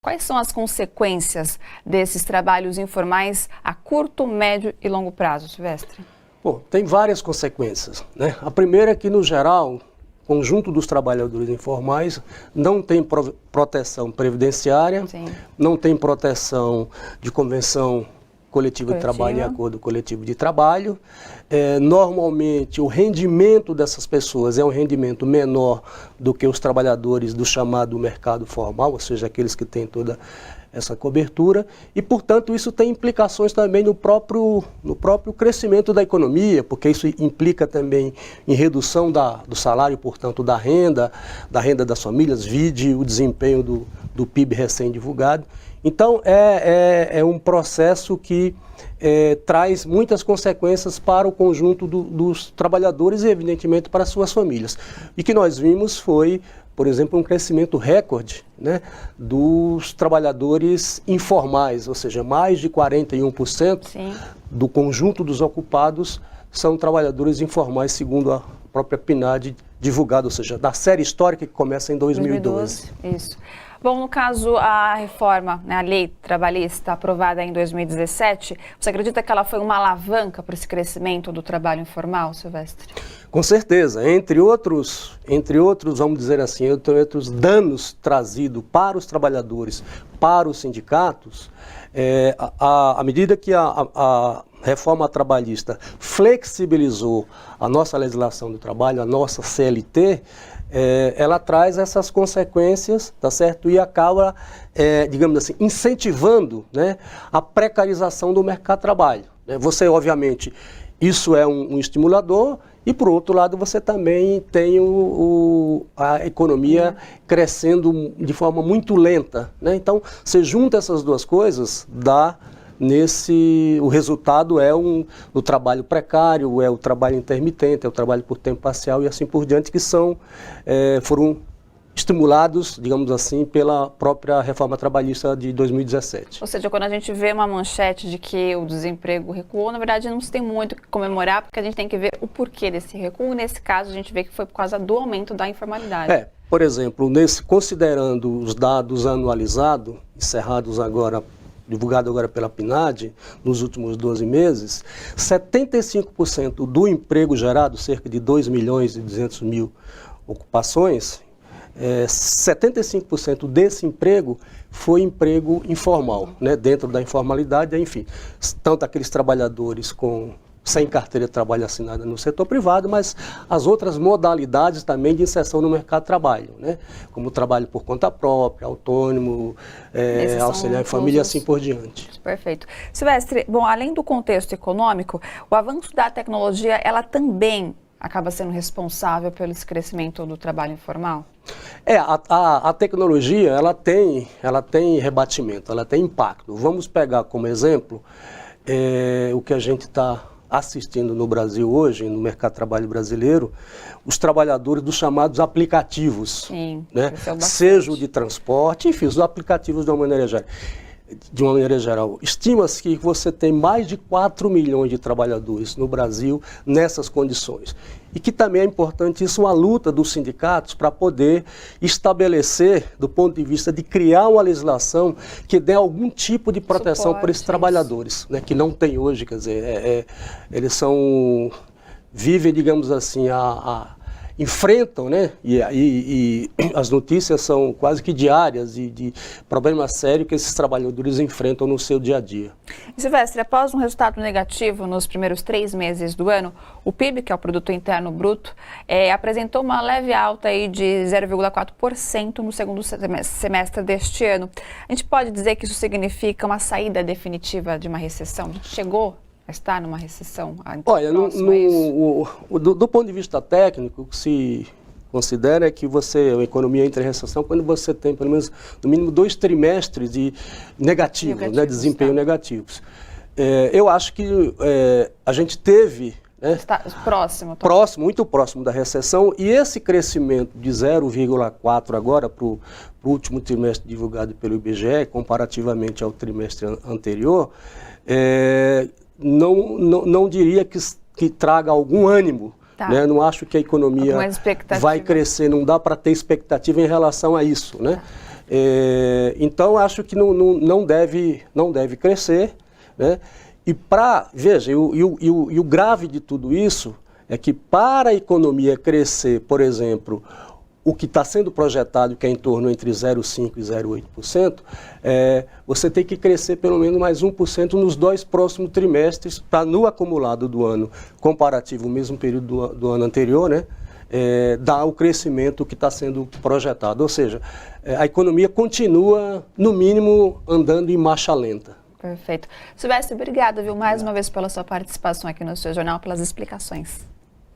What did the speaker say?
Quais são as consequências desses trabalhos informais a curto, médio e longo prazo, Silvestre? Bom, tem várias consequências, né? A primeira é que, no geral, o conjunto dos trabalhadores informais não tem proteção previdenciária, Sim. não tem proteção de convenção coletiva de trabalho e acordo coletivo de trabalho. Normalmente, o rendimento dessas pessoas é um rendimento menor do que os trabalhadores do chamado mercado formal, ou seja, aqueles que têm toda essa cobertura, e, portanto, isso tem implicações também no próprio crescimento da economia, porque isso implica também em redução do salário, portanto, da renda das famílias, vide o desempenho do PIB recém-divulgado. Então, é um processo que traz muitas consequências para o conjunto dos trabalhadores e, evidentemente, para suas famílias. E que nós vimos foi, por exemplo, um crescimento recorde, né, dos trabalhadores informais, ou seja, mais de 41% Sim. do conjunto dos ocupados são trabalhadores informais, segundo a própria PNAD divulgada, ou seja, da série histórica que começa em 2012. Isso. Bom, no caso, a reforma, né, a lei trabalhista aprovada em 2017, você acredita que ela foi uma alavanca para esse crescimento do trabalho informal, Silvestre? Com certeza. Entre outros, vamos dizer assim, entre outros danos trazidos para os trabalhadores, para os sindicatos, à medida que a reforma trabalhista flexibilizou a nossa legislação do trabalho, a nossa CLT, ela traz essas consequências, tá certo? E acaba, digamos assim, incentivando, né, a precarização do mercado de trabalho. Você, obviamente, isso é um estimulador e, por outro lado, você também tem a economia crescendo de forma muito lenta, né? Então, você junta essas duas coisas, o resultado é o trabalho precário, é o trabalho intermitente, é o trabalho por tempo parcial e assim por diante, que foram estimulados, digamos assim, pela própria reforma trabalhista de 2017. Ou seja, quando a gente vê uma manchete de que o desemprego recuou, na verdade não se tem muito o que comemorar, porque a gente tem que ver o porquê desse recuo. Nesse caso, a gente vê que foi por causa do aumento da informalidade. Por exemplo, considerando os dados anualizados, encerrados agora, divulgado agora pela PNAD, nos últimos 12 meses, 75% do emprego gerado, cerca de 2.200.000 ocupações, 75% desse emprego foi emprego informal, né, dentro da informalidade, enfim, tanto aqueles trabalhadores sem carteira de trabalho assinada no setor privado, mas as outras modalidades também de inserção no mercado de trabalho, né? Como trabalho por conta própria, autônomo, auxiliar em família e assim por diante. Perfeito. Silvestre, bom, além do contexto econômico, o avanço da tecnologia, ela também acaba sendo responsável pelo crescimento do trabalho informal? A tecnologia, ela tem rebatimento, ela tem impacto. Vamos pegar como exemplo o que a gente está assistindo no Brasil hoje, no mercado de trabalho brasileiro, os trabalhadores dos chamados aplicativos, sim, né? Seja o de transporte, enfim, os aplicativos de uma maneira geral. Estima-se que você tem mais de 4 milhões de trabalhadores no Brasil nessas condições. E que também é importante isso, uma luta dos sindicatos para poder estabelecer, do ponto de vista de criar uma legislação que dê algum tipo de proteção para esses trabalhadores, né, que não tem hoje, quer dizer, eles vivem, digamos assim, enfrentam, né, e as notícias são quase que diárias de problemas sérios que esses trabalhadores enfrentam no seu dia a dia. Silvestre, após um resultado negativo nos primeiros 3 meses do ano, o PIB, que é o Produto Interno Bruto, apresentou uma leve alta aí de 0,4% no segundo semestre deste ano. A gente pode dizer que isso significa uma saída definitiva de uma recessão? A gente chegou a estar numa recessão? Olha, do ponto de vista técnico, o que se considera é que a economia entra em recessão quando você tem, pelo menos, no mínimo 2 trimestres de negativos, né, desempenho negativos. Eu acho que a gente teve... Está muito próximo da recessão, e esse crescimento de 0,4 agora para o último trimestre divulgado pelo IBGE, comparativamente ao trimestre anterior, não diria que traga algum ânimo. Tá. Né? Não acho que a economia vai crescer, não dá para ter expectativa em relação a isso. Né? Tá. Então, acho que não deve crescer, né? Veja, e o grave de tudo isso é que para a economia crescer, por exemplo, o que está sendo projetado, que é em torno entre 0,5% e 0,8%, você tem que crescer pelo menos mais 1% nos 2 próximos trimestres, para no acumulado do ano comparativo, o mesmo período do ano anterior, né? Dar o crescimento que está sendo projetado. Ou seja, a economia continua, no mínimo, andando em marcha lenta. Perfeito. Silvestre, obrigada, viu, mais uma vez pela sua participação aqui no seu jornal, pelas explicações.